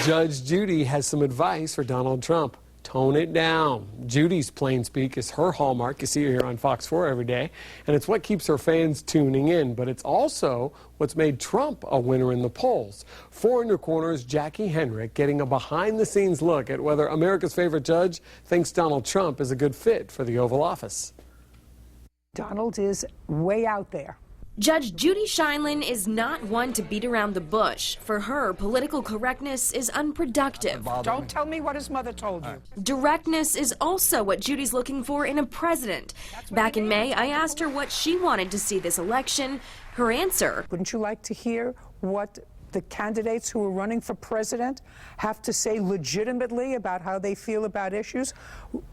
Judge Judy has some advice for Donald Trump. Tone it down. Judy's plain speak is her hallmark. You see her here on Fox 4 every day, and it's what keeps her fans tuning in, but it's also what's made Trump a winner in the polls. 4 in Your Corner's Jackie Henrick getting a behind-the-scenes look at whether America's favorite judge thinks Donald Trump is a good fit for the Oval Office. Donald is way out there. Judge Judy Scheinlin is not one to beat around the bush. For her, political correctness is unproductive. Don't tell me what his mother told you. Directness is also what Judy's looking for in a president. Back in May, I asked her what she wanted to see this election. Her answer: Wouldn't you like to hear what the candidates who are running for president have to say legitimately about how they feel about issues,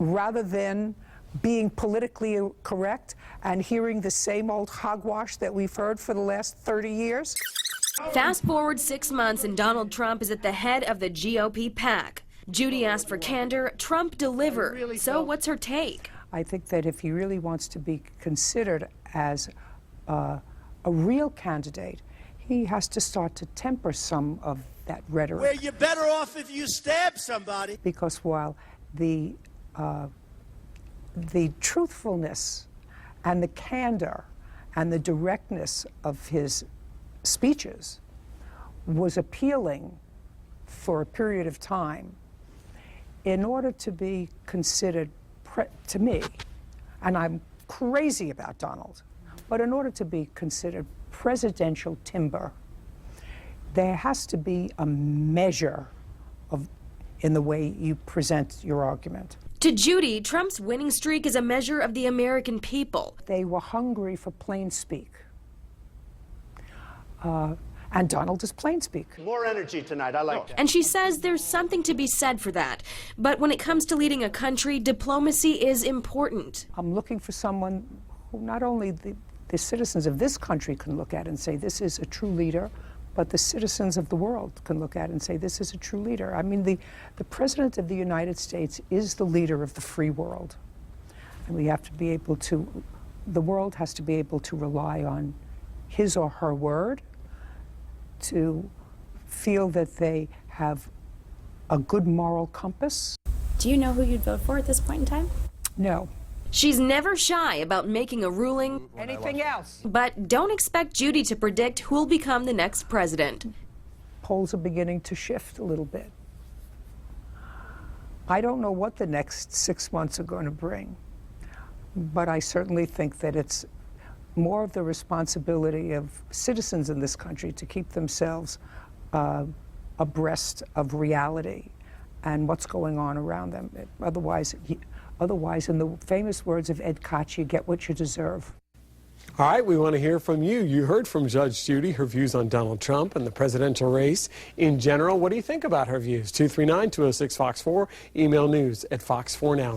rather than being politically correct and hearing the same old hogwash that we've heard for the last 30 years? Fast forward 6 months and Donald Trump is at the head of the GOP pack. Judy asked for candor, Trump delivered. So what's her take? I think that if he really wants to be considered as a real candidate, he has to start to temper some of that rhetoric. Well, you're better off if you stab somebody. Because while the truthfulness and the candor and the directness of his speeches was appealing for a period of time, in order to be considered, to me, and I'm crazy about Donald, but in order to be considered presidential timber, there has to be a measure in the way you present your argument. To Judy, Trump's winning streak is a measure of the American people. They were hungry for plain speak. And Donald is plain speak. More energy tonight. I like that. And she says there's something to be said for that. But when it comes to leading a country, diplomacy is important. I'm looking for someone who not only the citizens of this country can look at and say this is a true leader, but the citizens of the world can look at and say this is a true leader. I mean, the President of the United States is the leader of the free world. And we have to be able to, the world has to be able to rely on his or her word, to feel that they have a good moral compass. Do you know who you'd vote for at this point in time? No. She's never shy about making a ruling. Anything else? But don't expect Judy to predict who'll become the next president. Polls are beginning to shift a little bit. I don't know what the next 6 months are going to bring, but I certainly think that it's more of the responsibility of citizens in this country to keep themselves abreast of reality and what's going on around them. Otherwise, in the famous words of Ed Koch, you get what you deserve. All right, we want to hear from you. You heard from Judge Judy, her views on Donald Trump and the presidential race in general. What do you think about her views? 239-206-FOX4, email news@fox4now.